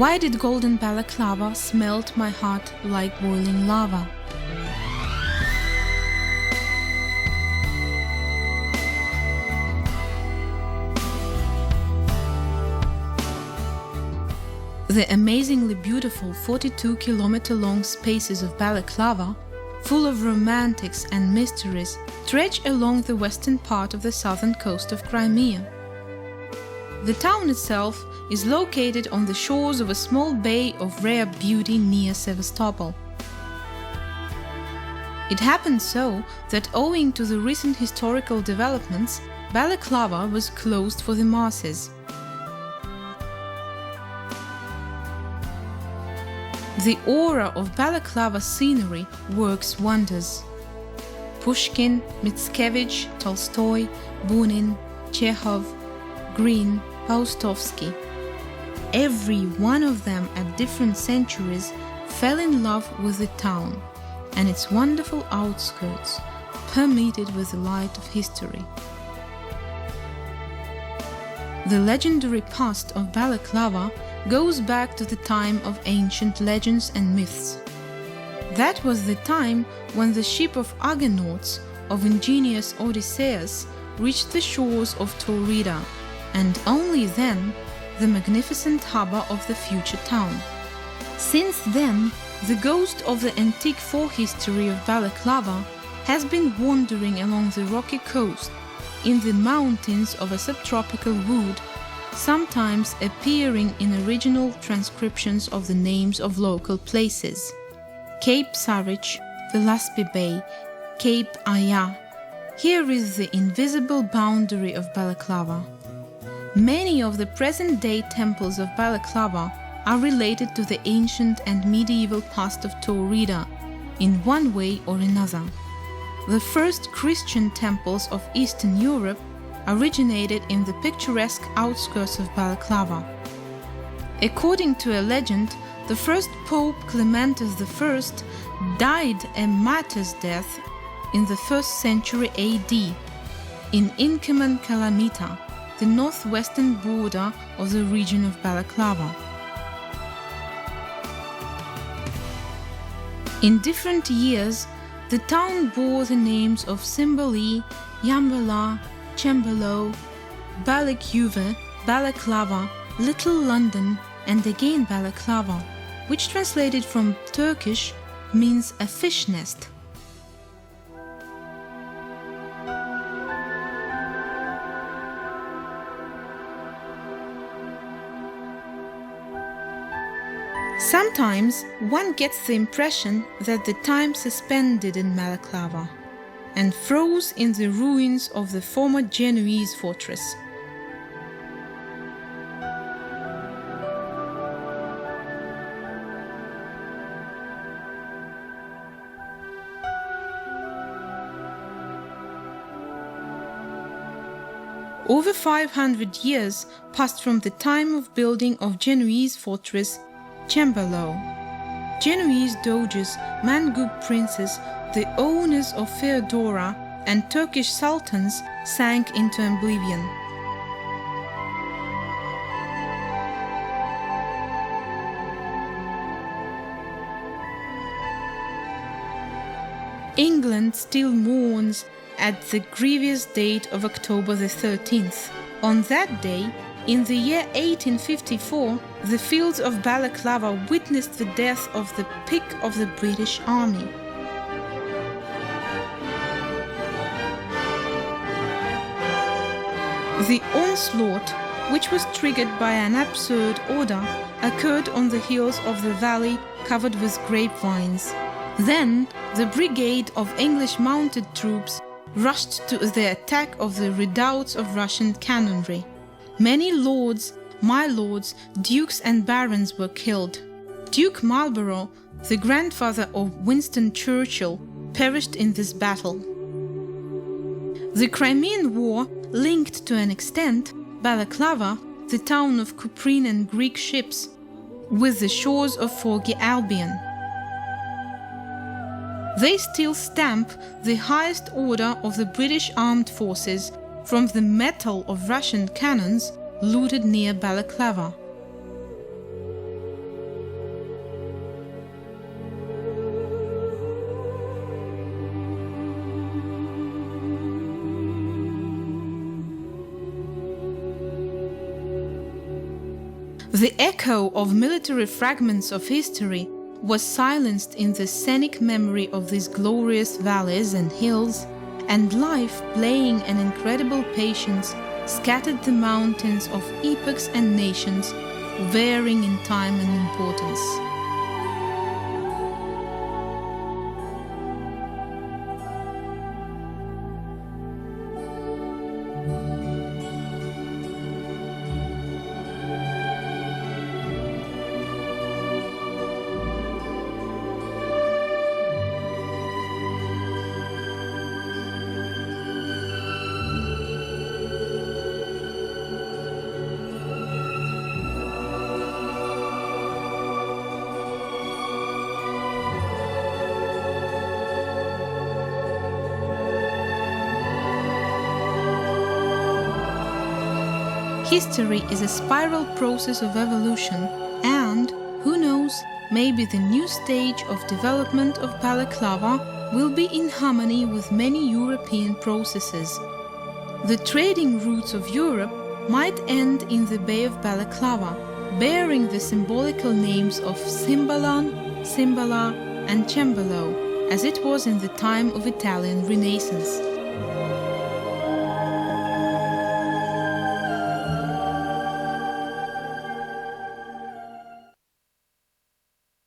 Why did golden Balaklava smelt my heart like boiling lava? The amazingly beautiful 42-kilometer-long spaces of Balaklava, full of romantics and mysteries, stretch along the western part of the southern coast of Crimea. The town itself is located on the shores of a small bay of rare beauty near Sevastopol. It happened so that owing to the recent historical developments, Balaklava was closed for the masses. The aura of Balaklava scenery works wonders. Pushkin, Mickiewicz, Tolstoy, Bunin, Chekhov, Green, Paustovsky. Every one of them at different centuries fell in love with the town and its wonderful outskirts, permeated with the light of history. The legendary past of Balaklava goes back to the time of ancient legends and myths. That was the time when the ship of Argonauts of ingenious Odysseus reached the shores of Taurida, and only then the magnificent harbor of the future town. Since then, the ghost of the antique forehistory of Balaklava has been wandering along the rocky coast, in the mountains of a subtropical wood, sometimes appearing in original transcriptions of the names of local places. Cape Sarich, Velaspi Bay, Cape Aya. Here is the invisible boundary of Balaklava. Many of the present-day temples of Balaklava are related to the ancient and medieval past of Taurida in one way or another. The first Christian temples of Eastern Europe originated in the picturesque outskirts of Balaklava. According to a legend, the first Pope Clementus I died a martyr's death in the 1st century AD in Inkerman Kalamita, the northwestern border of the region of Balaklava. In different years, the town bore the names of Simbali, Yambala, Chembalo, Balakyuva, Balaklava, Little London, and again Balaklava, which translated from Turkish means a fish nest. Sometimes one gets the impression that the time suspended in Balaklava and froze in the ruins of the former Genoese fortress. Over 500 years passed from the time of building of Genoese fortress Cembalo. Genoese doges, Mangub princes, the owners of Feodora, and Turkish sultans sank into oblivion. England still mourns at the grievous date of October the 13th. On that day, in the year 1854, the fields of Balaklava witnessed the death of the pick of the British Army. The onslaught, which was triggered by an absurd order, occurred on the hills of the valley covered with grapevines. Then the brigade of English mounted troops rushed to the attack of the redoubts of Russian canonry. Many lords, my lords, dukes and barons were killed. Duke Marlborough, the grandfather of Winston Churchill, perished in this battle. The Crimean War linked to an extent Balaklava, the town of Cuprine and Greek ships, with the shores of foggy Albion. They still stamp the highest order of the British armed forces from the metal of Russian cannons looted near Balaklava. The echo of military fragments of history was silenced in the scenic memory of these glorious valleys and hills, and life, playing an incredible patience, scattered the mountains of epochs and nations, varying in time and importance. History is a spiral process of evolution, and, who knows, maybe the new stage of development of Balaklava will be in harmony with many European processes. The trading routes of Europe might end in the Bay of Balaklava, bearing the symbolical names of Cimbalon, Cimbala, and Cembalo, as it was in the time of Italian Renaissance.